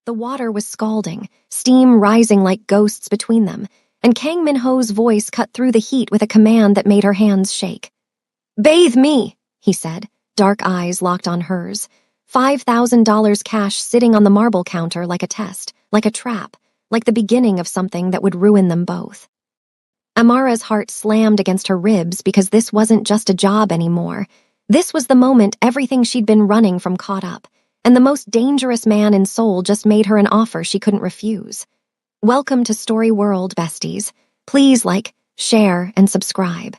The water was scalding, steam rising like ghosts between them, and Kang Min-ho's voice cut through the heat with a command that made her hands shake. "Bathe me," he said, dark eyes locked on hers. $5,000 cash sitting on the marble counter like a test, like a trap, like the beginning of something that would ruin them both. Amara's heart slammed against her ribs because this wasn't just a job anymore. This was the moment everything she'd been running from caught up, and the most dangerous man in Seoul just made her an offer she couldn't refuse. Welcome to Story World, besties. Please like, share, and subscribe.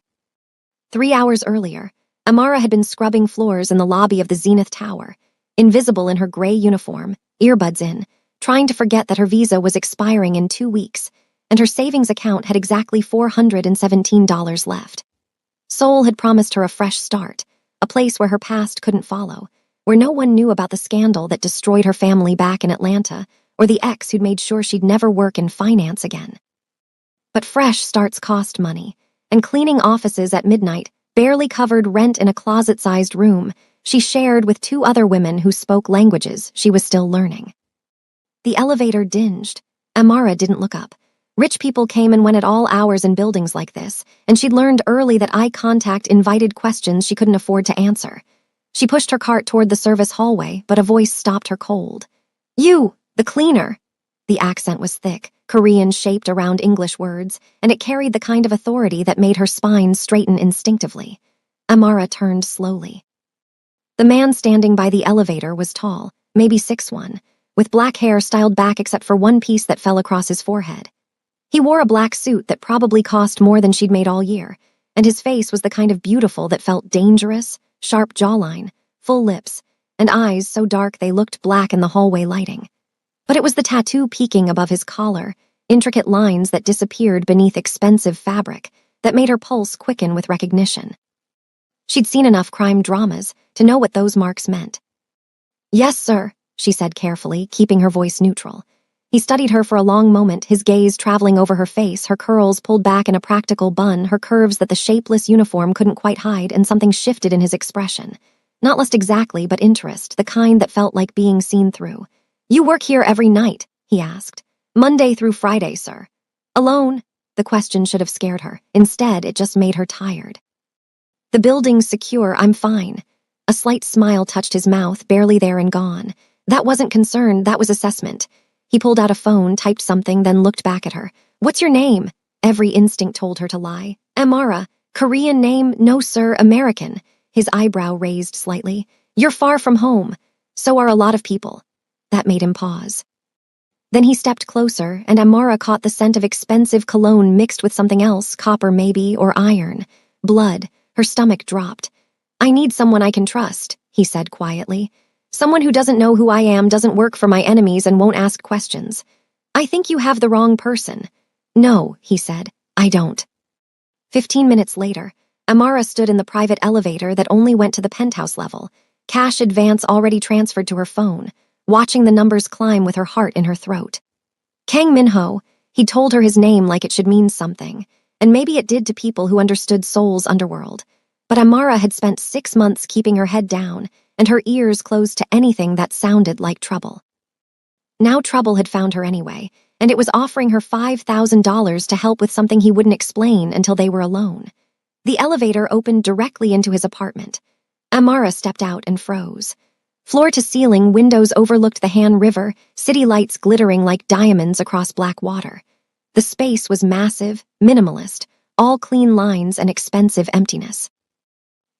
3 hours earlier, Amara had been scrubbing floors in the lobby of the Zenith Tower, invisible in her gray uniform, earbuds in, trying to forget that her visa was expiring in 2 weeks, and her savings account had exactly $417 left. Seoul had promised her a fresh start, a place where her past couldn't follow, where no one knew about the scandal that destroyed her family back in Atlanta, or the ex who'd made sure she'd never work in finance again. But fresh starts cost money, and cleaning offices at midnight barely covered rent in a closet-sized room she shared with 2 other women who spoke languages she was still learning. The elevator dinged. Amara didn't look up. Rich people came and went at all hours in buildings like this, and she'd learned early that eye contact invited questions she couldn't afford to answer. She pushed her cart toward the service hallway, but a voice stopped her cold. "You, the cleaner." The accent was thick, Korean shaped around English words, and it carried the kind of authority that made her spine straighten instinctively. Amara turned slowly. The man standing by the elevator was tall, maybe 6'1", with black hair styled back except for one piece that fell across his forehead. He wore a black suit that probably cost more than she'd made all year, and his face was the kind of beautiful that felt dangerous, sharp jawline, full lips, and eyes so dark they looked black in the hallway lighting. But it was the tattoo peeking above his collar, intricate lines that disappeared beneath expensive fabric, that made her pulse quicken with recognition. She'd seen enough crime dramas to know what those marks meant. "Yes, sir," she said carefully, keeping her voice neutral. He studied her for a long moment, his gaze traveling over her face, her curls pulled back in a practical bun, her curves that the shapeless uniform couldn't quite hide, and something shifted in his expression. Not lust exactly, but interest, the kind that felt like being seen through. "You work here every night?" he asked. "Monday through Friday, sir." "Alone?" The question should have scared her. Instead, it just made her tired. "The building's secure, I'm fine." A slight smile touched his mouth, barely there and gone. That wasn't concern, that was assessment. He pulled out a phone, typed something, then looked back at her. "What's your name?" Every instinct told her to lie. "Amara." "Korean name?" "No, sir, American." His eyebrow raised slightly. "You're far from home. So are a lot of people." That made him pause. Then he stepped closer, and Amara caught the scent of expensive cologne mixed with something else, copper maybe, or iron. Blood. Her stomach dropped. "I need someone I can trust," he said quietly. "Someone who doesn't know who I am, doesn't work for my enemies, and won't ask questions." "I think you have the wrong person." "No," he said, "I don't." 15 minutes later, Amara stood in the private elevator that only went to the penthouse level, cash advance already transferred to her phone, watching the numbers climb with her heart in her throat. Kang Min-ho, he'd told her his name like it should mean something, and maybe it did to people who understood Seoul's underworld. But Amara had spent 6 months keeping her head down, and her ears closed to anything that sounded like trouble. Now trouble had found her anyway, and it was offering her $5,000 to help with something he wouldn't explain until they were alone. The elevator opened directly into his apartment. Amara stepped out and froze. Floor to ceiling, windows overlooked the Han River, city lights glittering like diamonds across black water. The space was massive, minimalist, all clean lines and expensive emptiness.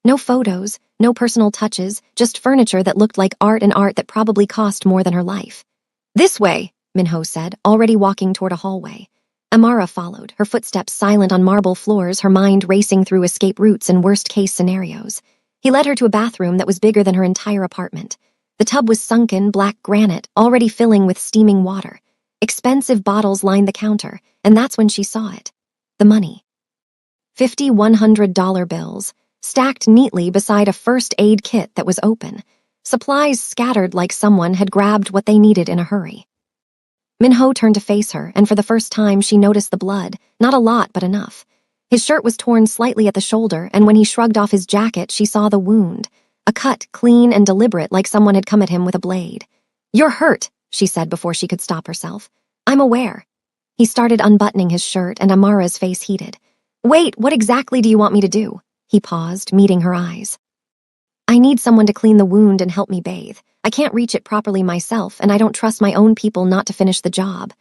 No photos, no personal touches, just furniture that looked like art, and art that probably cost more than her life. "This way," Min-ho said, already walking toward a hallway. Amara followed, her footsteps silent on marble floors, her mind racing through escape routes and worst-case scenarios. He led her to a bathroom that was bigger than her entire apartment. The tub was sunken, black granite, already filling with steaming water. Expensive bottles lined the counter, and that's when she saw it. The money. 50 $100 bills, stacked neatly beside a first aid kit that was open. Supplies scattered like someone had grabbed what they needed in a hurry. Min-ho turned to face her, and for the first time she noticed the blood, not a lot but enough. His shirt was torn slightly at the shoulder, and when he shrugged off his jacket she saw the wound. A cut, clean and deliberate, like someone had come at him with a blade. "You're hurt," she said before she could stop herself. I'm aware. He started unbuttoning his shirt and Amara's face heated. Wait, what exactly do you want me to do? He paused, meeting her eyes. I need someone to clean the wound and help me bathe. I can't reach it properly myself, and I don't trust my own people not to finish the job.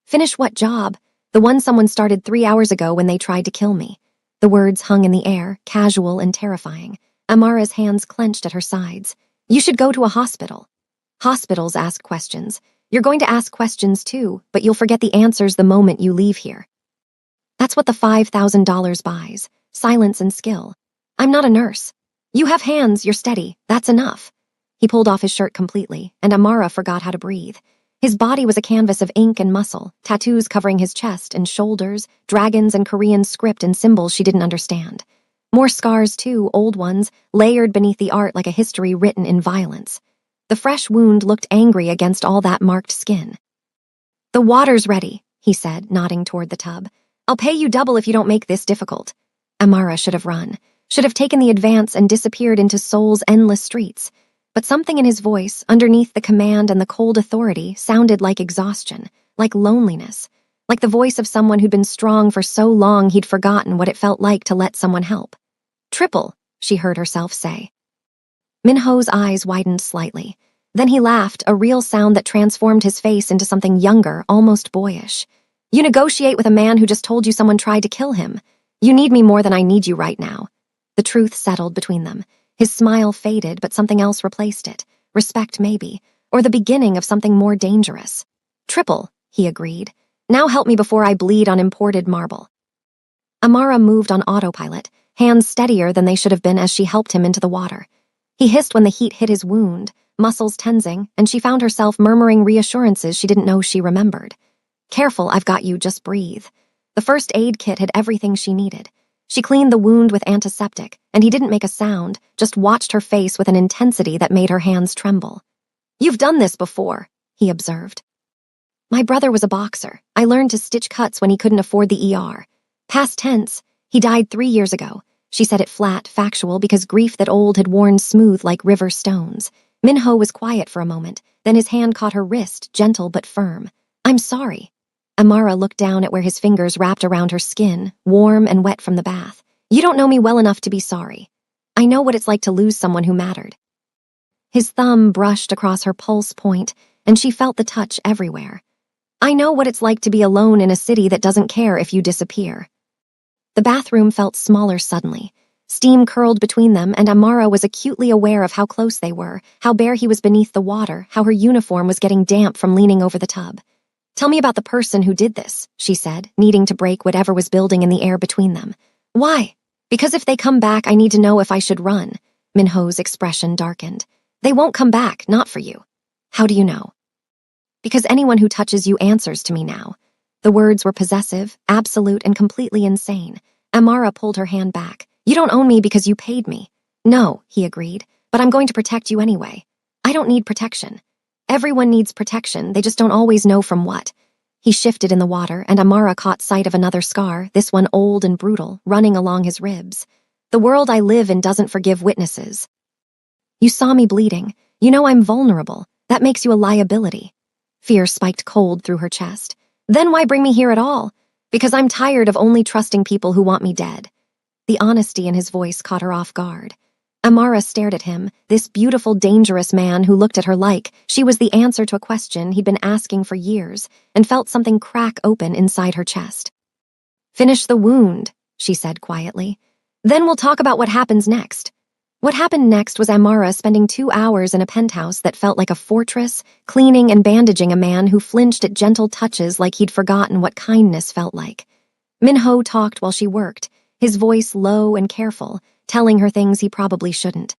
Finish what job? The one someone started 3 hours ago when they tried to kill me. The words hung in the air, casual and terrifying. Amara's hands clenched at her sides. You should go to a hospital. Hospitals ask questions. You're going to ask questions too, but you'll forget the answers the moment you leave here. That's what the $5,000 buys. Silence and skill. I'm not a nurse. You have hands, you're steady. That's enough. He pulled off his shirt completely, and Amara forgot how to breathe. His body was a canvas of ink and muscle, tattoos covering his chest and shoulders, dragons and Korean script and symbols she didn't understand. More scars too, old ones, layered beneath the art like a history written in violence. The fresh wound looked angry against all that marked skin. The water's ready, he said, nodding toward the tub. I'll pay you double if you don't make this difficult. Amara should have run, should have taken the advance and disappeared into Seoul's endless streets. But something in his voice, underneath the command and the cold authority, sounded like exhaustion, like loneliness, like the voice of someone who'd been strong for so long he'd forgotten what it felt like to let someone help. Triple, she heard herself say. Minho's eyes widened slightly. Then he laughed, a real sound that transformed his face into something younger, almost boyish. You negotiate with a man who just told you someone tried to kill him. You need me more than I need you right now. The truth settled between them. His smile faded, but something else replaced it. Respect, maybe, or the beginning of something more dangerous. Triple, he agreed. Now help me before I bleed on imported marble. Amara moved on autopilot, hands steadier than they should have been as she helped him into the water. He hissed when the heat hit his wound, muscles tensing, and she found herself murmuring reassurances she didn't know she remembered. Careful, I've got you, just breathe. The first aid kit had everything she needed. She cleaned the wound with antiseptic, and he didn't make a sound, just watched her face with an intensity that made her hands tremble. You've done this before, he observed. My brother was a boxer. I learned to stitch cuts when he couldn't afford the ER. Past tense, he died 3 years ago. She said it flat, factual, because grief that old had worn smooth like river stones. Minho was quiet for a moment, then his hand caught her wrist, gentle but firm. I'm sorry. Amara looked down at where his fingers wrapped around her skin, warm and wet from the bath. You don't know me well enough to be sorry. I know what it's like to lose someone who mattered. His thumb brushed across her pulse point, and she felt the touch everywhere. I know what it's like to be alone in a city that doesn't care if you disappear. The bathroom felt smaller suddenly. Steam curled between them, and Amara was acutely aware of how close they were, how bare he was beneath the water, how her uniform was getting damp from leaning over the tub. Tell me about the person who did this, she said, needing to break whatever was building in the air between them. Why? Because if they come back, I need to know if I should run. Minho's expression darkened. They won't come back, not for you. How do you know? Because anyone who touches you answers to me now. The words were possessive, absolute, and completely insane. Amara pulled her hand back. You don't own me because you paid me. No, he agreed, but I'm going to protect you anyway. I don't need protection. Everyone needs protection, they just don't always know from what. He shifted in the water, and Amara caught sight of another scar, this one old and brutal, running along his ribs. The world I live in doesn't forgive witnesses. You saw me bleeding. You know I'm vulnerable. That makes you a liability. Fear spiked cold through her chest. Then why bring me here at all? Because I'm tired of only trusting people who want me dead. The honesty in his voice caught her off guard. Amara stared at him, this beautiful, dangerous man who looked at her like she was the answer to a question he'd been asking for years, and felt something crack open inside her chest. Finish the wound, she said quietly. Then we'll talk about what happens next. What happened next was Amara spending 2 hours in a penthouse that felt like a fortress, cleaning and bandaging a man who flinched at gentle touches like he'd forgotten what kindness felt like. Minho talked while she worked, his voice low and careful, telling her things he probably shouldn't.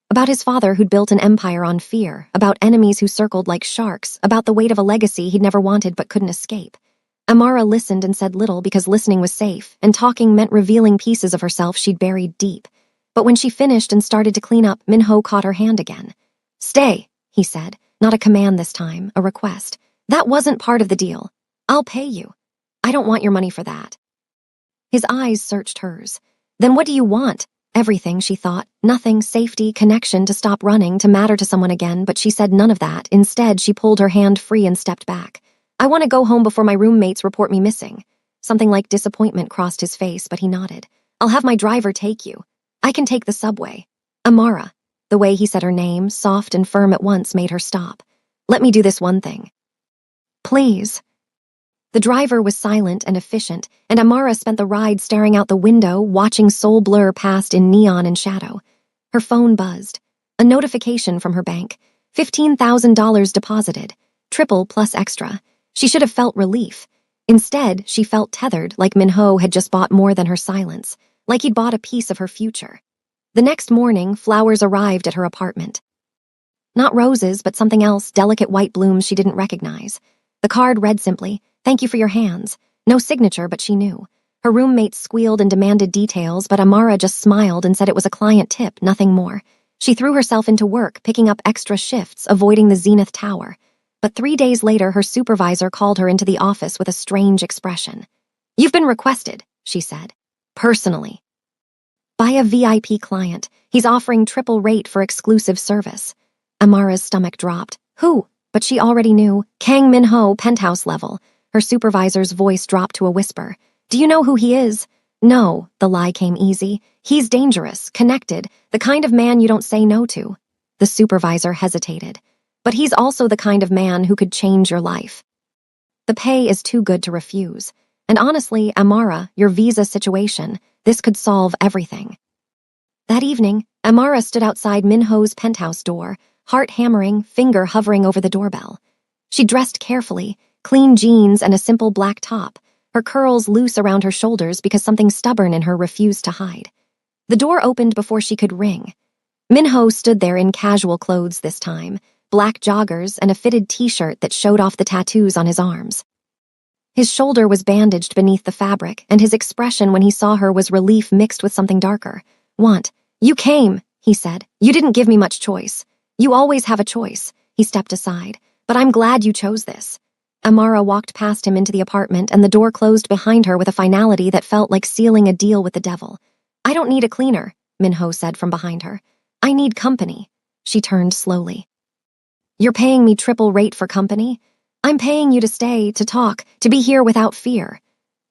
About his father who'd built an empire on fear, about enemies who circled like sharks, about the weight of a legacy he'd never wanted but couldn't escape. Amara listened and said little because listening was safe, and talking meant revealing pieces of herself she'd buried deep. But when she finished and started to clean up, Minho caught her hand again. Stay, he said, not a command this time, a request. That wasn't part of the deal. I'll pay you. I don't want your money for that. His eyes searched hers. Then what do you want? Everything, she thought. Nothing, safety, connection, to stop running, to matter to someone again, but she said none of that. Instead, she pulled her hand free and stepped back. I want to go home before my roommates report me missing. Something like disappointment crossed his face, but he nodded. I'll have my driver take you. I can take the subway. Amara. The way he said her name, soft and firm at once, made her stop. Let me do this one thing. Please. The driver was silent and efficient, and Amara spent the ride staring out the window, watching Soul blur past in neon and shadow. Her phone buzzed. A notification from her bank. $15,000 deposited. Triple plus extra. She should have felt relief. Instead, she felt tethered, like Minho had just bought more than her silence, like he'd bought a piece of her future. The next morning, flowers arrived at her apartment. Not roses, but something else, delicate white blooms she didn't recognize. The card read simply, "Thank you for your hands." No signature, but she knew. Her roommates squealed and demanded details, but Amara just smiled and said it was a client tip, nothing more. She threw herself into work, picking up extra shifts, avoiding the Zenith Tower. But 3 days later, her supervisor called her into the office with a strange expression. "You've been requested," she said. "Personally. By a VIP client. He's offering triple rate for exclusive service." Amara's stomach dropped. Who? But she already knew. Kang Minho, penthouse level. Her supervisor's voice dropped to a whisper. "Do you know who he is?" "No," the lie came easy. "He's dangerous, connected, the kind of man you don't say no to." The supervisor hesitated. "But he's also the kind of man who could change your life. The pay is too good to refuse. And honestly, Amara, your visa situation, this could solve everything." That evening, Amara stood outside Minho's penthouse door, heart hammering, finger hovering over the doorbell. She dressed carefully, clean jeans and a simple black top, her curls loose around her shoulders because something stubborn in her refused to hide. The door opened before she could ring. Minho stood there in casual clothes this time, black joggers and a fitted t-shirt that showed off the tattoos on his arms. His shoulder was bandaged beneath the fabric, and his expression when he saw her was relief mixed with something darker. "Want. You came," he said. "You didn't give me much choice. You always have a choice." He stepped aside. "But I'm glad you chose this." Amara walked past him into the apartment, and the door closed behind her with a finality that felt like sealing a deal with the devil. "I don't need a cleaner," Minho said from behind her. "I need company." She turned slowly. "You're paying me triple rate for company? I'm paying you to stay, to talk, to be here without fear."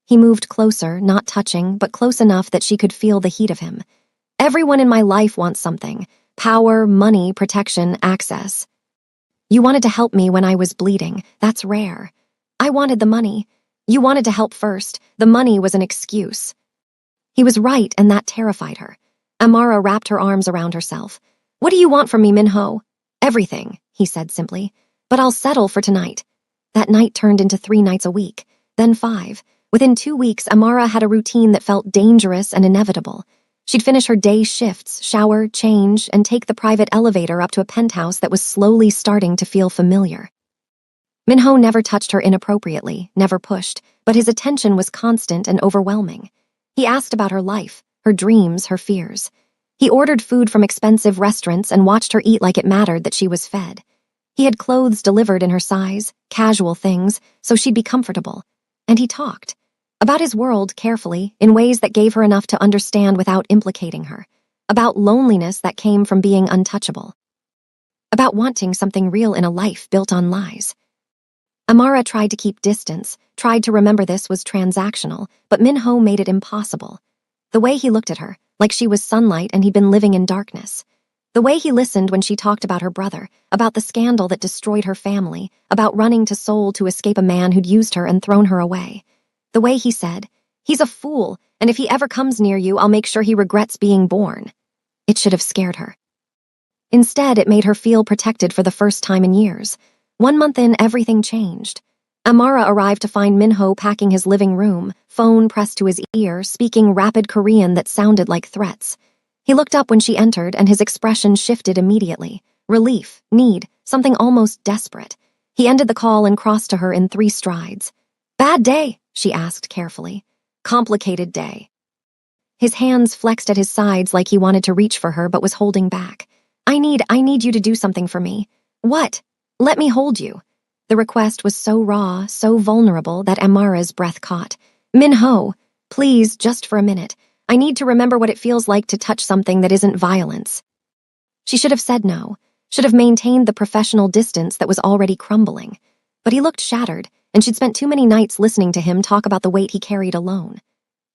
He moved closer, not touching, but close enough that she could feel the heat of him. "Everyone in my life wants something. Power, money, protection, access. You wanted to help me when I was bleeding. That's rare. I wanted the money. You wanted to help first. The money was an excuse." He was right, and that terrified her. Amara wrapped her arms around herself. "What do you want from me, Minho?" "Everything," he said simply. "But I'll settle for tonight." That night turned into 3 nights a week, then 5. Within 2 weeks, Amara had a routine that felt dangerous and inevitable. She'd finish her day shifts, shower, change, and take the private elevator up to a penthouse that was slowly starting to feel familiar. Minho never touched her inappropriately, never pushed, but his attention was constant and overwhelming. He asked about her life, her dreams, her fears. He ordered food from expensive restaurants and watched her eat like it mattered that she was fed. He had clothes delivered in her size, casual things, so she'd be comfortable. And he talked about his world carefully, in ways that gave her enough to understand without implicating her, about loneliness that came from being untouchable, about wanting something real in a life built on lies. Amara tried to keep distance, tried to remember this was transactional, but Minho made it impossible. The way he looked at her, like she was sunlight and he'd been living in darkness. The way he listened when she talked about her brother, about the scandal that destroyed her family, about running to Seoul to escape a man who'd used her and thrown her away. The way he said, "He's a fool, and if he ever comes near you, I'll make sure he regrets being born." It should have scared her. Instead, it made her feel protected for the first time in years. 1 month in, everything changed. Amara arrived to find Minho packing his living room, phone pressed to his ear, speaking rapid Korean that sounded like threats. He looked up when she entered, and his expression shifted immediately. Relief, need, something almost desperate. He ended the call and crossed to her in 3 strides. "Bad day?" she asked carefully. "Complicated day." His hands flexed at his sides like he wanted to reach for her but was holding back. I need you to do something for me." "What?" "Let me hold you." The request was so raw, so vulnerable that Amara's breath caught. "Minho, please, just for a minute. I need to remember what it feels like to touch something that isn't violence. She should have said no, should have maintained the professional distance that was already crumbling. But he looked shattered, and she'd spent too many nights listening to him talk about the weight he carried alone.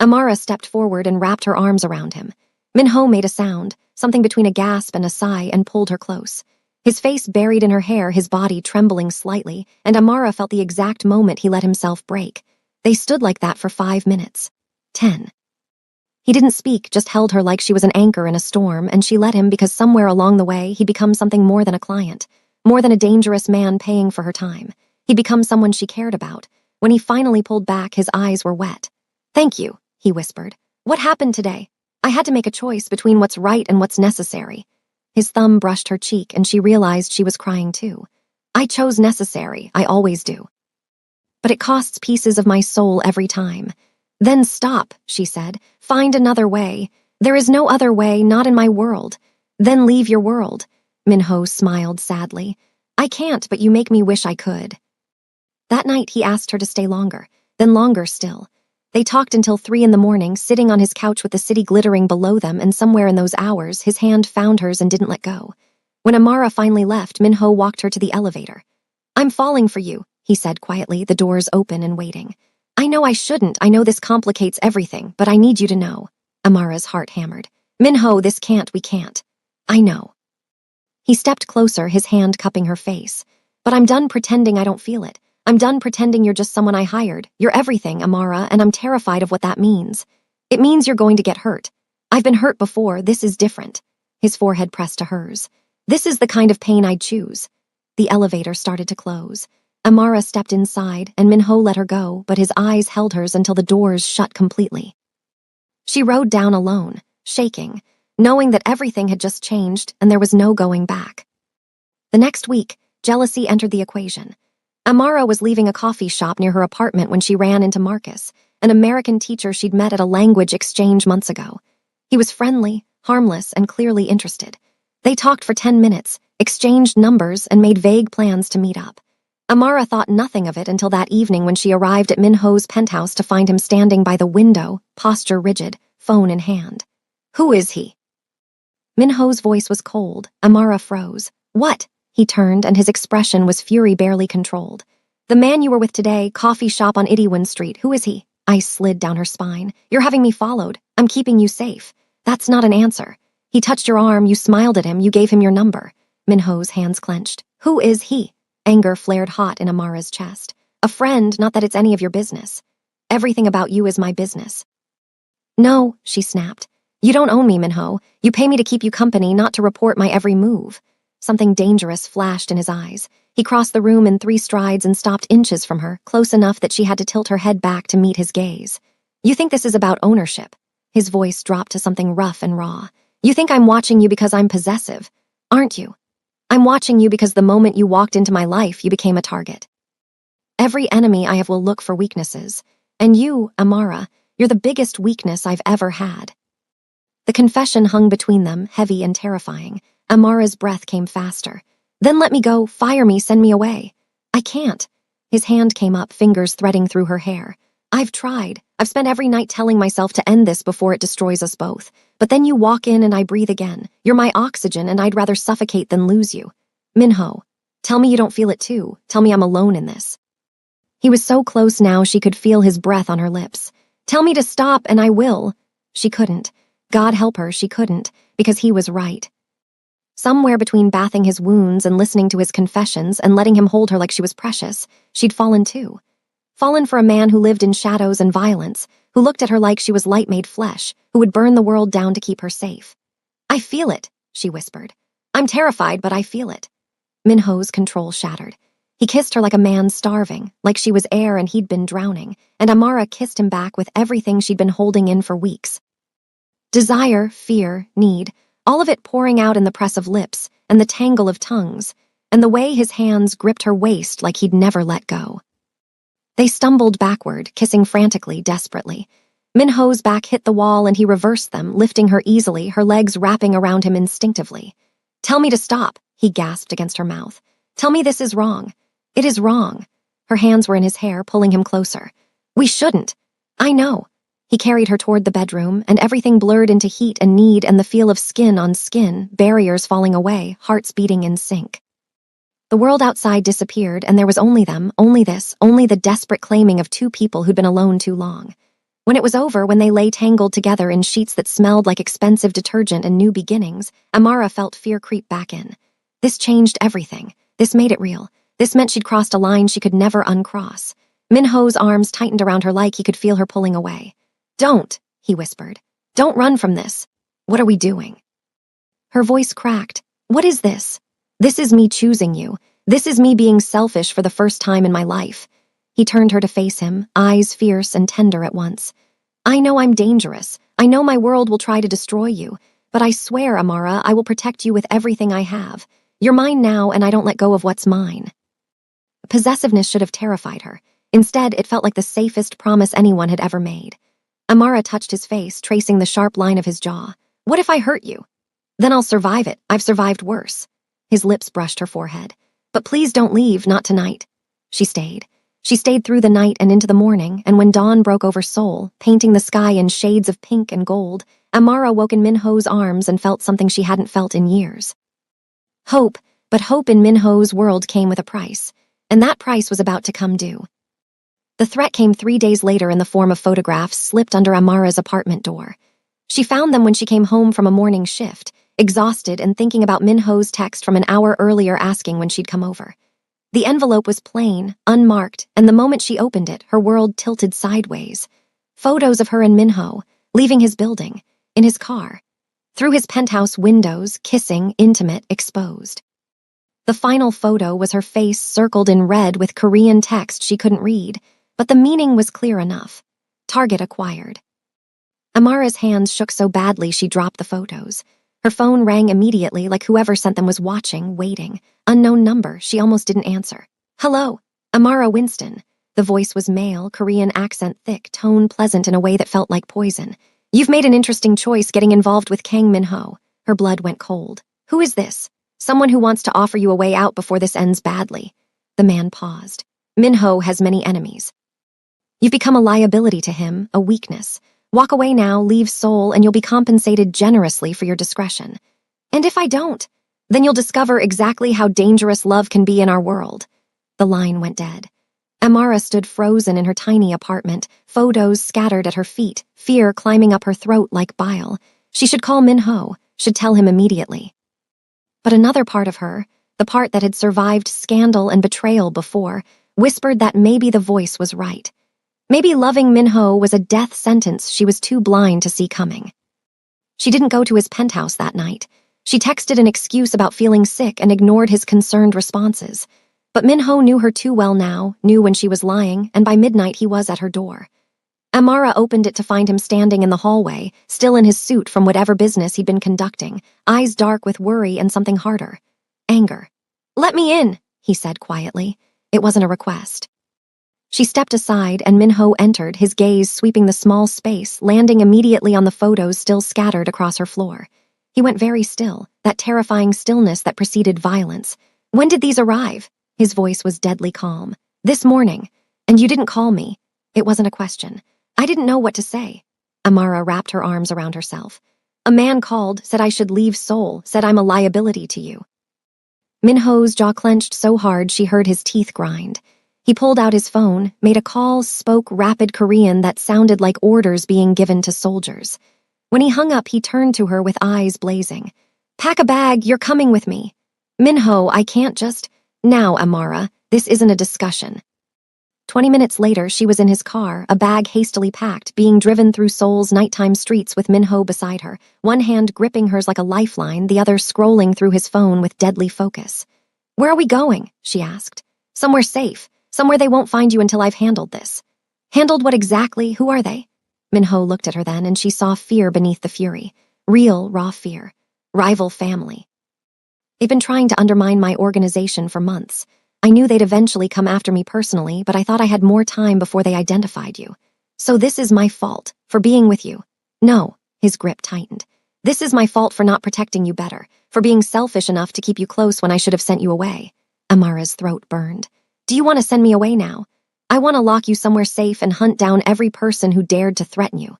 Amara stepped forward and wrapped her arms around him. Minho made a sound, something between a gasp and a sigh, and pulled her close. His face buried in her hair, his body trembling slightly, and Amara felt the exact moment he let himself break. They stood like that for 5 minutes. 10. He didn't speak, just held her like she was an anchor in a storm, and she let him because somewhere along the way he'd become something more than a client, more than a dangerous man paying for her time. He'd become someone she cared about. When he finally pulled back, his eyes were wet. "Thank you," he whispered. "What happened today? I had to make a choice between what's right and what's necessary." His thumb brushed her cheek, and she realized she was crying too. "I chose necessary, I always do. But it costs pieces of my soul every time." "Then stop," she said. "Find another way. There is no other way, not in my world." "Then leave your world." Minho smiled sadly. "I can't, but you make me wish I could." That night he asked her to stay longer, then longer still. They talked until 3 in the morning, sitting on his couch with the city glittering below them, and somewhere in those hours his hand found hers and didn't let go. When Amara finally left, Minho walked her to the elevator. "I'm falling for you," he said quietly, the doors open and waiting. "I know I shouldn't, I know this complicates everything, but I need you to know." Amara's heart hammered. "Minho, we can't." "I know." He stepped closer, his hand cupping her face. "But I'm done pretending I don't feel it. I'm done pretending you're just someone I hired. You're everything, Amara, and I'm terrified of what that means. It means you're going to get hurt. I've been hurt before, this is different." His forehead pressed to hers. "This is the kind of pain I'd choose." The elevator started to close. Amara stepped inside, and Minho let her go, but his eyes held hers until the doors shut completely. She rode down alone, shaking, knowing that everything had just changed and there was no going back. The next week, jealousy entered the equation. Amara was leaving a coffee shop near her apartment when she ran into Marcus, an American teacher she'd met at a language exchange months ago. He was friendly, harmless, and clearly interested. They talked for 10 minutes, exchanged numbers, and made vague plans to meet up. Amara thought nothing of it until that evening when she arrived at Minho's penthouse to find him standing by the window, posture rigid, phone in hand. "Who is he?" Minho's voice was cold. Amara froze. "What?" He turned, and his expression was fury barely controlled. "The man you were with today, coffee shop on Idiwan Street, who is he?" Ice slid down her spine. "You're having me followed. I'm keeping you safe." "That's not an answer." "He touched your arm, you smiled at him, you gave him your number." Minho's hands clenched. "Who is he?" Anger flared hot in Amara's chest. "A friend, not that it's any of your business." "Everything about you is my business." "No," she snapped. "You don't own me, Minho. You pay me to keep you company, not to report my every move." Something dangerous flashed in his eyes. He crossed the room in 3 strides and stopped inches from her, close enough that she had to tilt her head back to meet his gaze. "You think this is about ownership?" His voice dropped to something rough and raw. "You think I'm watching you because I'm possessive, aren't you? I'm watching you because the moment you walked into my life, you became a target. Every enemy I have will look for weaknesses. And you, Amara, you're the biggest weakness I've ever had." The confession hung between them, heavy and terrifying. Amara's breath came faster. "Then let me go, fire me, send me away." "I can't." His hand came up, fingers threading through her hair. "I've tried. I've spent every night telling myself to end this before it destroys us both. But then you walk in and I breathe again. You're my oxygen and I'd rather suffocate than lose you. Minho, tell me you don't feel it too. Tell me I'm alone in this." He was so close now she could feel his breath on her lips. "Tell me to stop and I will." She couldn't. God help her, she couldn't, because he was right. Somewhere between bathing his wounds and listening to his confessions and letting him hold her like she was precious, she'd fallen too. Fallen for a man who lived in shadows and violence, who looked at her like she was light made flesh, who would burn the world down to keep her safe. "I feel it," she whispered. "I'm terrified, but I feel it." Minho's control shattered. He kissed her like a man starving, like she was air and he'd been drowning, and Amara kissed him back with everything she'd been holding in for weeks. Desire, fear, need, all of it pouring out in the press of lips and the tangle of tongues, and the way his hands gripped her waist like he'd never let go. They stumbled backward, kissing frantically, desperately. Minho's back hit the wall and he reversed them, lifting her easily, her legs wrapping around him instinctively. "Tell me to stop," he gasped against her mouth. "Tell me this is wrong. It is wrong." Her hands were in his hair, pulling him closer. "We shouldn't." "I know." He carried her toward the bedroom, and everything blurred into heat and need and the feel of skin on skin, barriers falling away, hearts beating in sync. The world outside disappeared, and there was only them, only this, only the desperate claiming of two people who'd been alone too long. When it was over, when they lay tangled together in sheets that smelled like expensive detergent and new beginnings, Amara felt fear creep back in. This changed everything. This made it real. This meant she'd crossed a line she could never uncross. Minho's arms tightened around her like he could feel her pulling away. "Don't," he whispered. "Don't run from this. What are we doing?" Her voice cracked. "What is this? This is me choosing you. This is me being selfish for the first time in my life." He turned her to face him, eyes fierce and tender at once. "I know I'm dangerous. I know my world will try to destroy you. But I swear, Amara, I will protect you with everything I have. You're mine now, and I don't let go of what's mine." Possessiveness should have terrified her. Instead, it felt like the safest promise anyone had ever made. Amara touched his face, tracing the sharp line of his jaw. "What if I hurt you? Then I'll survive it. I've survived worse." His lips brushed her forehead. "But please don't leave, not tonight." She stayed. She stayed through the night and into the morning, and when dawn broke over Seoul, painting the sky in shades of pink and gold, Amara woke in Minho's arms and felt something she hadn't felt in years. Hope, but hope in Minho's world came with a price, and that price was about to come due. The threat came 3 days later in the form of photographs slipped under Amara's apartment door. She found them when she came home from a morning shift, exhausted and thinking about Minho's text from an hour earlier asking when she'd come over. The envelope was plain, unmarked, and the moment she opened it, her world tilted sideways. Photos of her and Minho, leaving his building, in his car. Through his penthouse windows, kissing, intimate, exposed. The final photo was her face circled in red with Korean text she couldn't read, but the meaning was clear enough. Target acquired. Amara's hands shook so badly she dropped the photos. Her phone rang immediately like whoever sent them was watching, waiting. Unknown number, she almost didn't answer. "Hello, Amara Winston." The voice was male, Korean accent thick, tone pleasant in a way that felt like poison. "You've made an interesting choice getting involved with Kang Minho." Her blood went cold. "Who is this?" "Someone who wants to offer you a way out before this ends badly." The man paused. "Minho has many enemies. You've become a liability to him, a weakness. Walk away now, leave Seoul, and you'll be compensated generously for your discretion. And if I don't, then you'll discover exactly how dangerous love can be in our world." The line went dead. Amara stood frozen in her tiny apartment, photos scattered at her feet, fear climbing up her throat like bile. She should call Minho, should tell him immediately. But another part of her, the part that had survived scandal and betrayal before, whispered that maybe the voice was right. Maybe loving Minho was a death sentence she was too blind to see coming. She didn't go to his penthouse that night. She texted an excuse about feeling sick and ignored his concerned responses. But Minho knew her too well now, knew when she was lying, and by midnight he was at her door. Amara opened it to find him standing in the hallway, still in his suit from whatever business he'd been conducting, eyes dark with worry and something harder. Anger. "Let me in," he said quietly. It wasn't a request. She stepped aside, and Minho entered, his gaze sweeping the small space, landing immediately on the photos still scattered across her floor. He went very still, that terrifying stillness that preceded violence. "When did these arrive?" His voice was deadly calm. "This morning. And you didn't call me." It wasn't a question. "I didn't know what to say." Amara wrapped her arms around herself. "A man called, said I should leave Seoul, said I'm a liability to you." Minho's jaw clenched so hard she heard his teeth grind. He pulled out his phone, made a call, spoke rapid Korean that sounded like orders being given to soldiers. When he hung up, he turned to her with eyes blazing. "Pack a bag, you're coming with me." "Minho, I can't just—" "Now, Amara, this isn't a discussion." 20 minutes later, she was in his car, a bag hastily packed, being driven through Seoul's nighttime streets with Minho beside her, one hand gripping hers like a lifeline, the other scrolling through his phone with deadly focus. "Where are we going?" she asked. "Somewhere safe. Somewhere they won't find you until I've handled this." "Handled what exactly? Who are they?" Minho looked at her then, and she saw fear beneath the fury. Real, raw fear. Rival family. "They've been trying to undermine my organization for months. I knew they'd eventually come after me personally, but I thought I had more time before they identified you. So this is my fault, for being with you." "No," his grip tightened. "This is my fault for not protecting you better, for being selfish enough to keep you close when I should have sent you away." Amara's throat burned. "Do you want to send me away now?" I want to lock you somewhere safe and hunt down every person who dared to threaten you.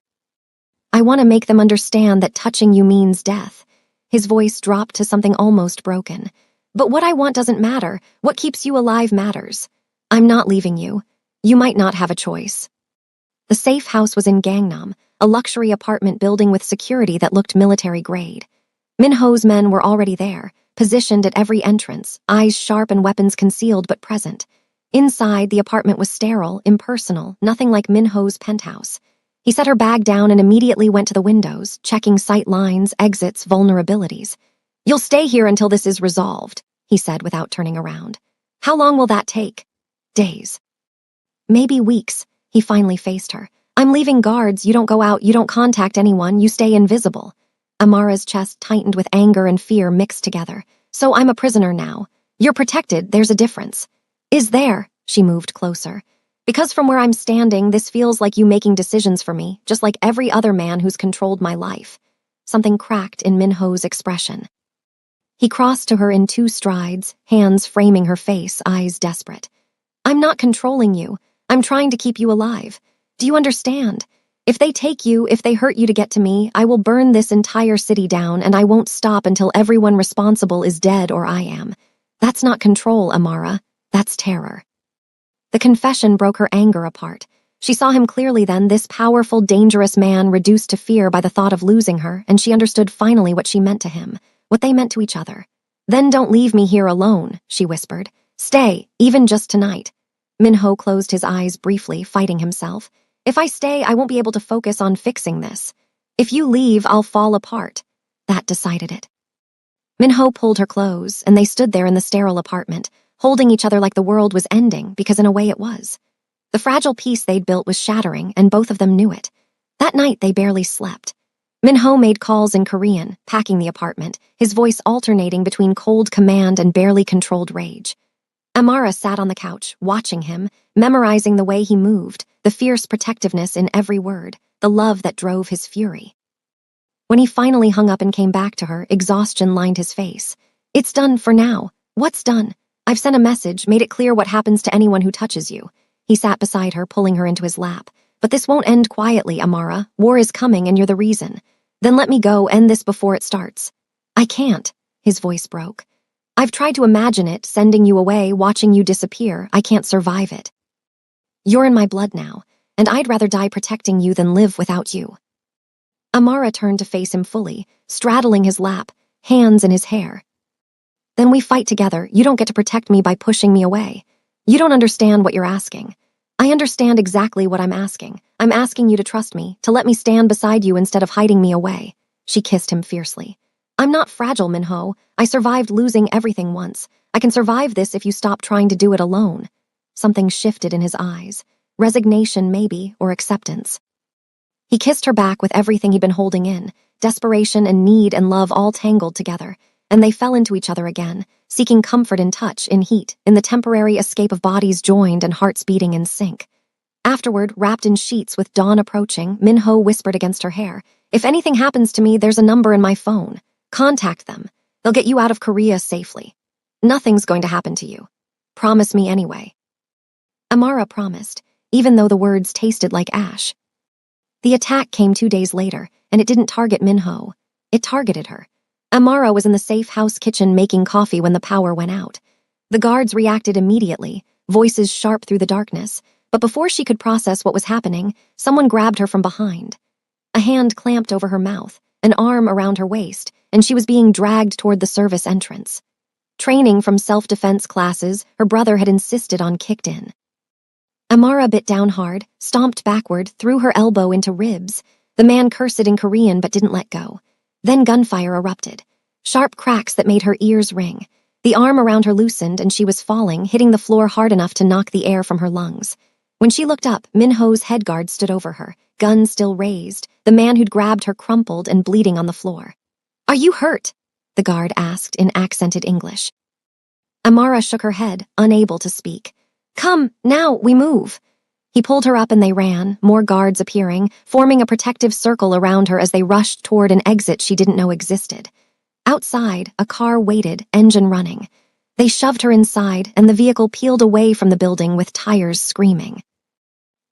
I want to make them understand that touching you means death." His voice dropped to something almost broken. "But what I want doesn't matter. What keeps you alive matters. I'm not leaving you. You might not have a choice." The safe house was in Gangnam, a luxury apartment building with security that looked military grade. Minho's men were already there, positioned at every entrance, eyes sharp and weapons concealed but present. Inside, the apartment was sterile, impersonal, nothing like Minho's penthouse. He set her bag down and immediately went to the windows, checking sight lines, exits, vulnerabilities. "You'll stay here until this is resolved," he said without turning around. "How long will that take?" "Days. Maybe weeks." He finally faced her. "I'm leaving guards. You don't go out, you don't contact anyone, you stay invisible." Amara's chest tightened with anger and fear mixed together. "So I'm a prisoner now. You're protected, there's a difference." "Is there?" She moved closer. "Because from where I'm standing, this feels like you making decisions for me, just like every other man who's controlled my life." Something cracked in Minho's expression. He crossed to her in 2 strides, hands framing her face, eyes desperate. "I'm not controlling you. I'm trying to keep you alive. Do you understand? If they take you, if they hurt you to get to me, I will burn this entire city down and I won't stop until everyone responsible is dead or I am. That's not control, Amara. That's terror." The confession broke her anger apart. She saw him clearly then, this powerful, dangerous man reduced to fear by the thought of losing her, and she understood finally what she meant to him, what they meant to each other. "Then don't leave me here alone," she whispered. "Stay, even just tonight." Minho closed his eyes briefly, fighting himself. "If I stay, I won't be able to focus on fixing this. If you leave, I'll fall apart." That decided it. Minho pulled her close, and they stood there in the sterile apartment, holding each other like the world was ending, because in a way it was. The fragile peace they'd built was shattering, and both of them knew it. That night, they barely slept. Minho made calls in Korean, packing the apartment, his voice alternating between cold command and barely controlled rage. Amara sat on the couch, watching him, memorizing the way he moved, the fierce protectiveness in every word, the love that drove his fury. When he finally hung up and came back to her, exhaustion lined his face. "It's done for now." "What's done?" "I've sent a message, made it clear what happens to anyone who touches you." He sat beside her, pulling her into his lap. "But this won't end quietly, Amara. War is coming and you're the reason. Then let me go, end this before it starts." "I can't." His voice broke. "I've tried to imagine it, sending you away, watching you disappear. I can't survive it. You're in my blood now, and I'd rather die protecting you than live without you." Amara turned to face him fully, straddling his lap, hands in his hair. "Then we fight together. You don't get to protect me by pushing me away. You don't understand what you're asking. I understand exactly what I'm asking. I'm asking you to trust me, to let me stand beside you instead of hiding me away." She kissed him fiercely. "I'm not fragile, Minho. I survived losing everything once. I can survive this if you stop trying to do it alone." Something shifted in his eyes. Resignation, maybe, or acceptance. He kissed her back with everything he'd been holding in, desperation and need and love all tangled together, and they fell into each other again, seeking comfort in touch, in heat, in the temporary escape of bodies joined and hearts beating in sync. Afterward, wrapped in sheets with dawn approaching, Minho whispered against her hair, "If anything happens to me, there's a number in my phone. Contact them. They'll get you out of Korea safely. Nothing's going to happen to you. Promise me anyway." Amara promised, even though the words tasted like ash. The attack came 2 days later, and it didn't target Minho. It targeted her. Amara was in the safe house kitchen making coffee when the power went out. The guards reacted immediately, voices sharp through the darkness, but before she could process what was happening, someone grabbed her from behind. A hand clamped over her mouth, an arm around her waist, and she was being dragged toward the service entrance. Training from self-defense classes, her brother had insisted on kicked in. Amara bit down hard, stomped backward, threw her elbow into ribs. The man cursed in Korean but didn't let go. Then gunfire erupted. Sharp cracks that made her ears ring. The arm around her loosened and she was falling, hitting the floor hard enough to knock the air from her lungs. When she looked up, Minho's headguard stood over her, gun still raised. The man who'd grabbed her crumpled and bleeding on the floor. "Are you hurt?" the guard asked in accented English. Amara shook her head, unable to speak. "Come, now, we move." He pulled her up and they ran, more guards appearing, forming a protective circle around her as they rushed toward an exit she didn't know existed. Outside, a car waited, engine running. They shoved her inside, and the vehicle peeled away from the building with tires screaming.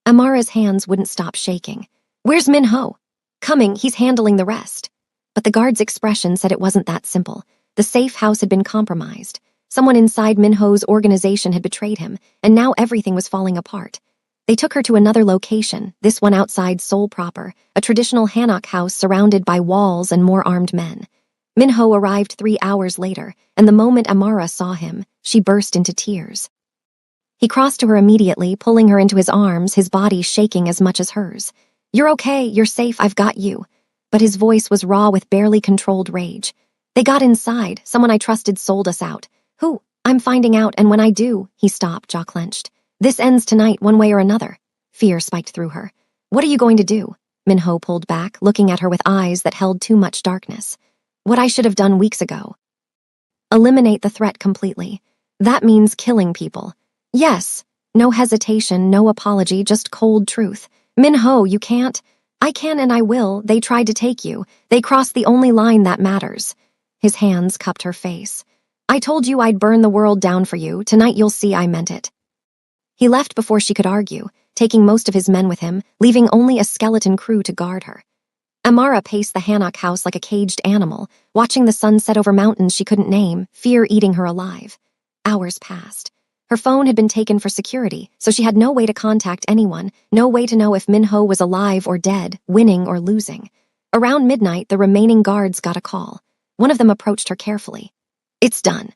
Amara's hands wouldn't stop shaking. "Where's Min-ho?" "Coming, he's handling the rest." But the guard's expression said it wasn't that simple. The safe house had been compromised. Someone inside Min-ho's organization had betrayed him, and now everything was falling apart. They took her to another location, this one outside Seoul proper, a traditional hanok house surrounded by walls and more armed men. Min-ho arrived 3 hours later, and the moment Amara saw him, she burst into tears. He crossed to her immediately, pulling her into his arms, his body shaking as much as hers. "You're okay, you're safe, I've got you." But his voice was raw with barely controlled rage. "They got inside, someone I trusted sold us out." "Who?" "I'm finding out, and when I do," he stopped, jaw clenched. "This ends tonight, one way or another." Fear spiked through her. "What are you going to do?" Min-ho pulled back, looking at her with eyes that held too much darkness. "What I should have done weeks ago. Eliminate the threat completely. That means killing people." "Yes." No hesitation, no apology, just cold truth. "Min-ho, you can't." "I can and I will. They tried to take you. They crossed the only line that matters." His hands cupped her face. "I told you I'd burn the world down for you. Tonight you'll see I meant it." He left before she could argue, taking most of his men with him, leaving only a skeleton crew to guard her. Amara paced the hanok house like a caged animal, watching the sun set over mountains she couldn't name, fear eating her alive. Hours passed. Her phone had been taken for security, so she had no way to contact anyone, no way to know if Min-ho was alive or dead, winning or losing. Around midnight, the remaining guards got a call. One of them approached her carefully. "It's done.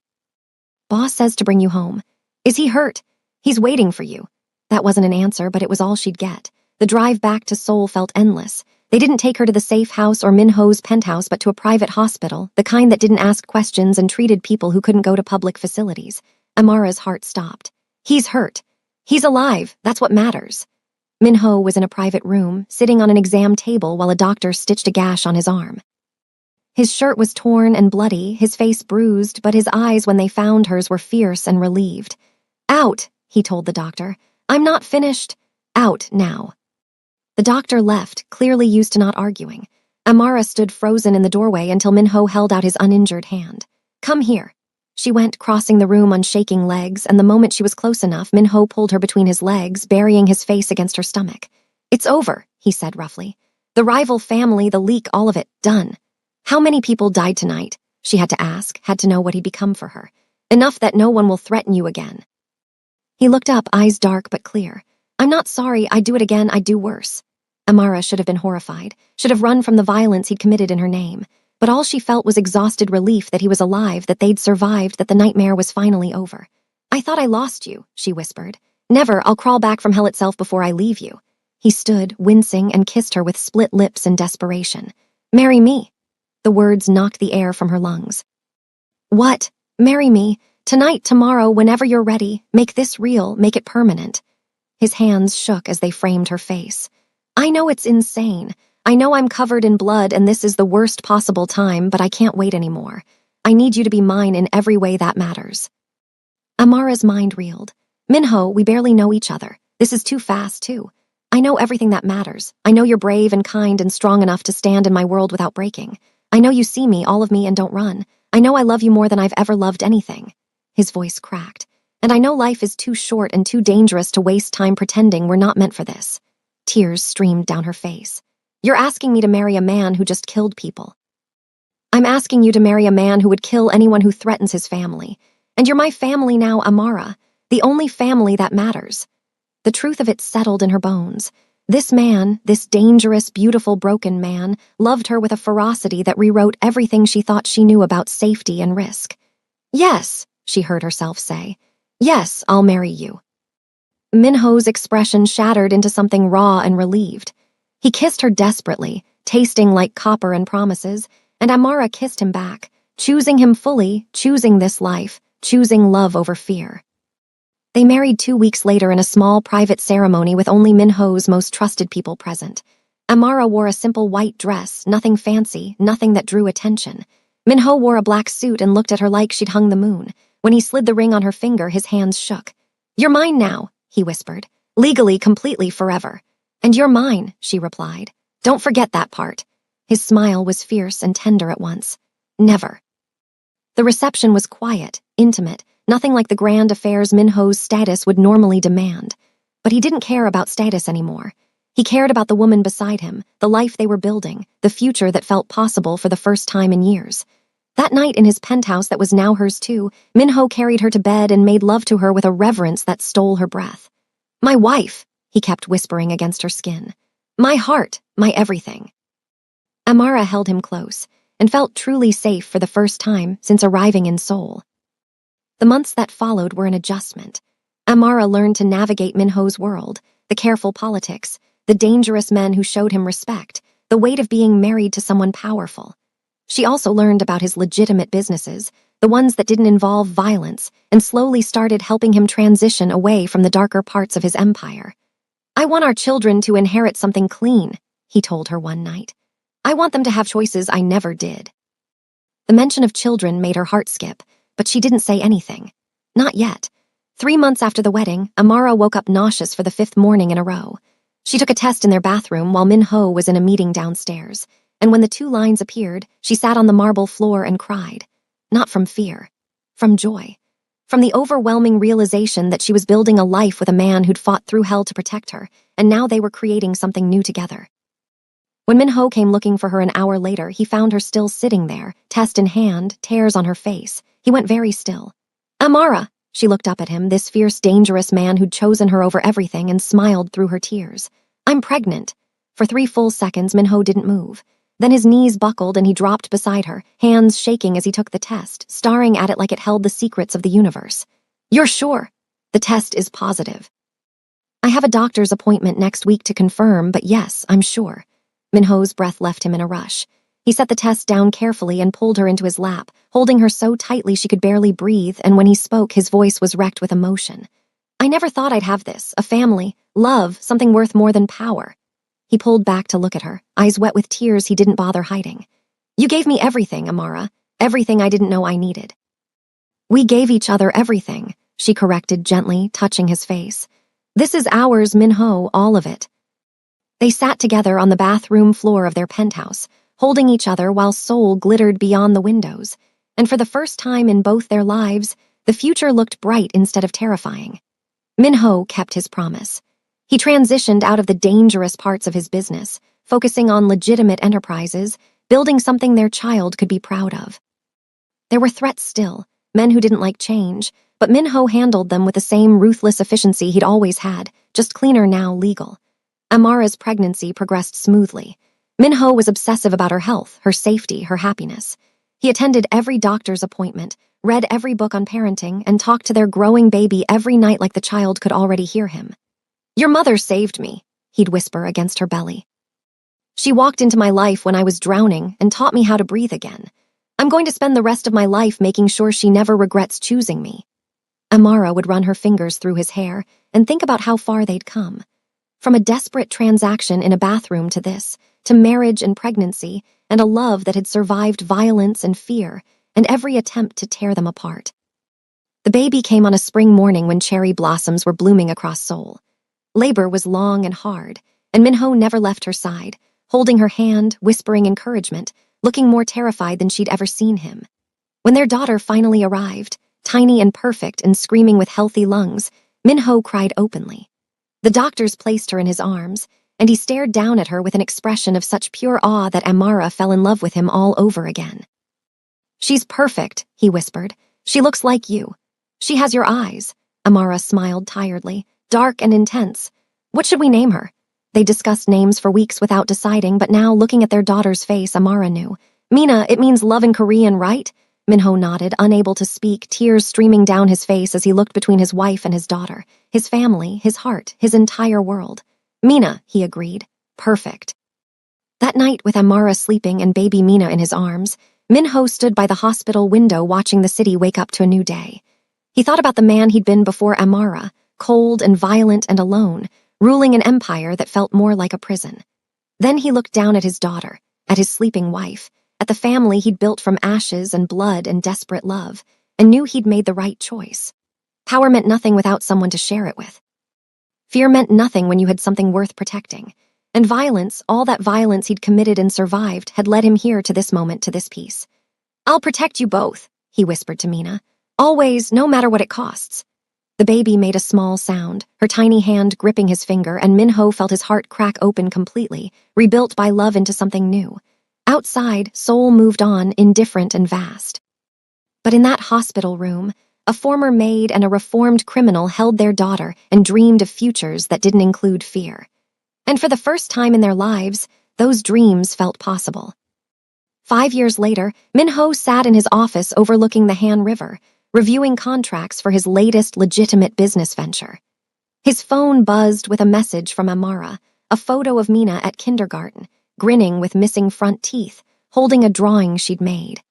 Boss says to bring you home." "Is he hurt?" "He's waiting for you." That wasn't an answer, but it was all she'd get. The drive back to Seoul felt endless. They didn't take her to the safe house or Min-ho's penthouse, but to a private hospital, the kind that didn't ask questions and treated people who couldn't go to public facilities. Amara's heart stopped. "He's hurt. He's alive. That's what matters." Min-ho was in a private room, sitting on an exam table while a doctor stitched a gash on his arm. His shirt was torn and bloody, his face bruised, but his eyes when they found hers were fierce and relieved. "Out," he told the doctor. "I'm not finished." "Out now." The doctor left, clearly used to not arguing. Amara stood frozen in the doorway until Min-ho held out his uninjured hand. "Come here." She went, crossing the room on shaking legs, and the moment she was close enough, Min-ho pulled her between his legs, burying his face against her stomach. "It's over," he said roughly. "The rival family, the leak, all of it, done." "How many people died tonight?" she had to ask, had to know what he'd become for her. "Enough that no one will threaten you again." He looked up, eyes dark but clear. "I'm not sorry, I'd do it again, I'd do worse." Amara should have been horrified, should have run from the violence he'd committed in her name. But all she felt was exhausted relief that he was alive, that they'd survived, that the nightmare was finally over. "I thought I lost you," she whispered. "Never, I'll crawl back from hell itself before I leave you." He stood, wincing, and kissed her with split lips in desperation. "Marry me." The words knocked the air from her lungs. "What? Marry me. Tonight, tomorrow, whenever you're ready. Make this real, make it permanent." His hands shook as they framed her face. "I know it's insane. I know I'm covered in blood and this is the worst possible time, but I can't wait anymore. I need you to be mine in every way that matters." Amara's mind reeled. "Min-ho, we barely know each other. This is too fast, too. I know everything that matters. I know you're brave and kind and strong enough to stand in my world without breaking. I know you see me, all of me, and don't run. I know I love you more than I've ever loved anything." His voice cracked. "And I know life is too short and too dangerous to waste time pretending we're not meant for this." Tears streamed down her face. "You're asking me to marry a man who just killed people. I'm asking you to marry a man who would kill anyone who threatens his family. And you're my family now, Amara, the only family that matters." The truth of it settled in her bones. This man, this dangerous, beautiful, broken man, loved her with a ferocity that rewrote everything she thought she knew about safety and risk. "Yes," she heard herself say. "Yes, I'll marry you." Min-ho's expression shattered into something raw and relieved. He kissed her desperately, tasting like copper and promises, and Amara kissed him back, choosing him fully, choosing this life, choosing love over fear. They married 2 weeks later in a small private ceremony with only Min-ho's most trusted people present. Amara wore a simple white dress, nothing fancy, nothing that drew attention. Min-ho wore a black suit and looked at her like she'd hung the moon. When he slid the ring on her finger, his hands shook. "You're mine now," he whispered. "Legally, completely, forever." "And you're mine," she replied. "Don't forget that part." His smile was fierce and tender at once. "Never." The reception was quiet, intimate, nothing like the grand affairs Minho's status would normally demand. But he didn't care about status anymore. He cared about the woman beside him, the life they were building, the future that felt possible for the first time in years. That night in his penthouse that was now hers too, Minho carried her to bed and made love to her with a reverence that stole her breath. "My wife," he kept whispering against her skin. "My heart, my everything." Amara held him close and felt truly safe for the first time since arriving in Seoul. The months that followed were an adjustment. Amara learned to navigate Minho's world, the careful politics, the dangerous men who showed him respect, the weight of being married to someone powerful. She also learned about his legitimate businesses, the ones that didn't involve violence, and slowly started helping him transition away from the darker parts of his empire. "I want our children to inherit something clean," he told her one night. "I want them to have choices I never did." The mention of children made her heart skip, but she didn't say anything. Not yet. 3 months after the wedding, Amara woke up nauseous for the 5th morning in a row. She took a test in their bathroom while Minho was in a meeting downstairs, and when the 2 lines appeared, she sat on the marble floor and cried. Not from fear. From joy. From the overwhelming realization that she was building a life with a man who'd fought through hell to protect her, and now they were creating something new together. When Minho came looking for her an hour later, he found her still sitting there, test in hand, tears on her face. He went very still. "Amara!" She looked up at him, this fierce, dangerous man who'd chosen her over everything, and smiled through her tears. "I'm pregnant." For 3 full seconds, Minho didn't move. Then his knees buckled and he dropped beside her, hands shaking as he took the test, staring at it like it held the secrets of the universe. "You're sure?" "The test is positive." "I have a doctor's appointment next week to confirm, but yes, I'm sure." Minho's breath left him in a rush. He set the test down carefully and pulled her into his lap, holding her so tightly she could barely breathe, and when he spoke, his voice was wrecked with emotion. "I never thought I'd have this, a family, love, something worth more than power." He pulled back to look at her, eyes wet with tears he didn't bother hiding. "You gave me everything, Amara, everything I didn't know I needed." "We gave each other everything," she corrected gently, touching his face. "This is ours, Minho, all of it." They sat together on the bathroom floor of their penthouse, holding each other while Seoul glittered beyond the windows, and for the first time in both their lives, the future looked bright instead of terrifying. Minho kept his promise. He transitioned out of the dangerous parts of his business, focusing on legitimate enterprises, building something their child could be proud of. There were threats still, men who didn't like change, but Minho handled them with the same ruthless efficiency he'd always had, just cleaner now, legal. Amara's pregnancy progressed smoothly. Minho was obsessive about her health, her safety, her happiness. He attended every doctor's appointment, read every book on parenting, and talked to their growing baby every night like the child could already hear him. "Your mother saved me," he'd whisper against her belly. "She walked into my life when I was drowning and taught me how to breathe again. I'm going to spend the rest of my life making sure she never regrets choosing me." Amara would run her fingers through his hair and think about how far they'd come. From a desperate transaction in a bathroom to this, to marriage and pregnancy, and a love that had survived violence and fear, and every attempt to tear them apart. The baby came on a spring morning when cherry blossoms were blooming across Seoul. Labor was long and hard, and Minho never left her side, holding her hand, whispering encouragement, looking more terrified than she'd ever seen him. When their daughter finally arrived, tiny and perfect and screaming with healthy lungs, Minho cried openly. The doctors placed her in his arms, and he stared down at her with an expression of such pure awe that Amara fell in love with him all over again. "She's perfect," he whispered. "She looks like you. She has your eyes." Amara smiled tiredly, dark and intense. "What should we name her?" They discussed names for weeks without deciding, but now, looking at their daughter's face, Amara knew. "Mina, it means love in Korean, right?" Minho nodded, unable to speak, tears streaming down his face as he looked between his wife and his daughter, his family, his heart, his entire world. "Mina," he agreed. "Perfect." That night, with Amara sleeping and baby Mina in his arms, Minho stood by the hospital window watching the city wake up to a new day. He thought about the man he'd been before Amara, cold and violent and alone, ruling an empire that felt more like a prison. Then he looked down at his daughter, at his sleeping wife, at the family he'd built from ashes and blood and desperate love, and knew he'd made the right choice. Power meant nothing without someone to share it with. Fear meant nothing when you had something worth protecting. And violence, all that violence he'd committed and survived, had led him here to this moment, to this peace. "I'll protect you both," he whispered to Mina. Always, no matter what it costs. The baby made a small sound, her tiny hand gripping his finger, and Minho felt his heart crack open completely, rebuilt by love into something new. Outside, Seoul moved on, indifferent and vast. But in that hospital room, a former maid and a reformed criminal held their daughter and dreamed of futures that didn't include fear. And for the first time in their lives, those dreams felt possible. 5 years later, Minho sat in his office overlooking the Han River, reviewing contracts for his latest legitimate business venture. His phone buzzed with a message from Amara, a photo of Mina at kindergarten, grinning with missing front teeth, holding a drawing she'd made.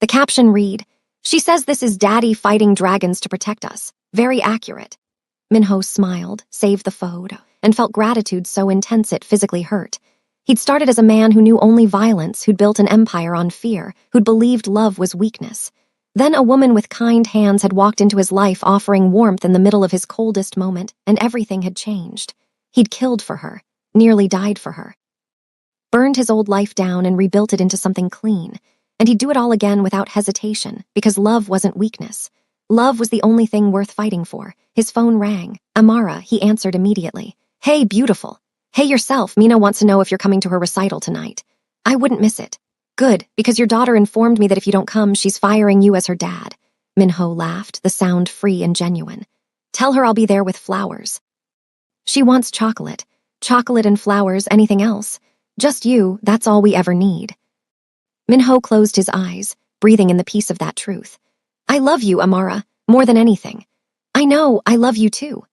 The caption read, "She says this is Daddy fighting dragons to protect us. Very accurate." Minho smiled, saved the photo, and felt gratitude so intense it physically hurt. He'd started as a man who knew only violence, who'd built an empire on fear, who'd believed love was weakness. Then a woman with kind hands had walked into his life, offering warmth in the middle of his coldest moment, and everything had changed. He'd killed for her, nearly died for her. Burned his old life down and rebuilt it into something clean. And he'd do it all again without hesitation, because love wasn't weakness. Love was the only thing worth fighting for. His phone rang. Amara, he answered immediately. "Hey, beautiful. Hey yourself, Mina wants to know if you're coming to her recital tonight. I wouldn't miss it." "Good, because your daughter informed me that if you don't come, she's firing you as her dad." Minho laughed, the sound free and genuine. "Tell her I'll be there with flowers." "She wants chocolate. Chocolate and flowers, anything else. Just you, that's all we ever need." Minho closed his eyes, breathing in the peace of that truth. "I love you, Amara, more than anything." "I know, I love you too."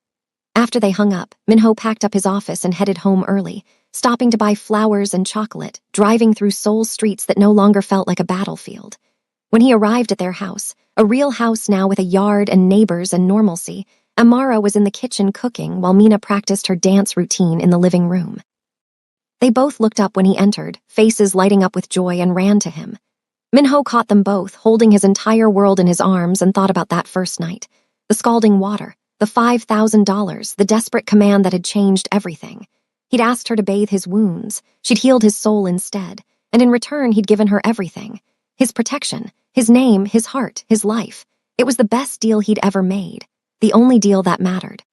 After they hung up, Minho packed up his office and headed home early, stopping to buy flowers and chocolate, driving through Seoul's streets that no longer felt like a battlefield. When he arrived at their house, a real house now with a yard and neighbors and normalcy, Amara was in the kitchen cooking while Mina practiced her dance routine in the living room. They both looked up when he entered, faces lighting up with joy, and ran to him. Minho caught them both, holding his entire world in his arms, and thought about that first night. The scalding water, the $5,000, the desperate command that had changed everything. He'd asked her to bathe his wounds. She'd healed his soul instead, and in return he'd given her everything. His protection, his name, his heart, his life. It was the best deal he'd ever made, the only deal that mattered.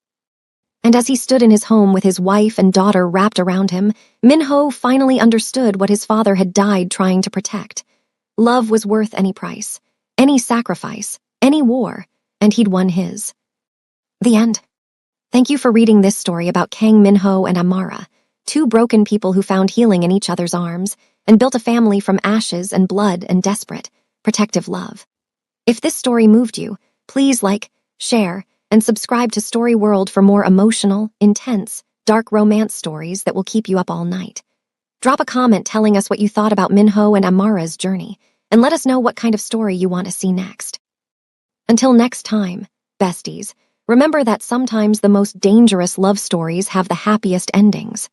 And as he stood in his home with his wife and daughter wrapped around him, Minho finally understood what his father had died trying to protect. Love was worth any price, any sacrifice, any war, and he'd won his. The end. Thank you for reading this story about Kang Minho and Amara, two broken people who found healing in each other's arms and built a family from ashes and blood and desperate, protective love. If this story moved you, please like, share, and subscribe to Story World for more emotional, intense, dark romance stories that will keep you up all night. Drop a comment telling us what you thought about Minho and Amara's journey, and let us know what kind of story you want to see next. Until next time, besties, remember that sometimes the most dangerous love stories have the happiest endings.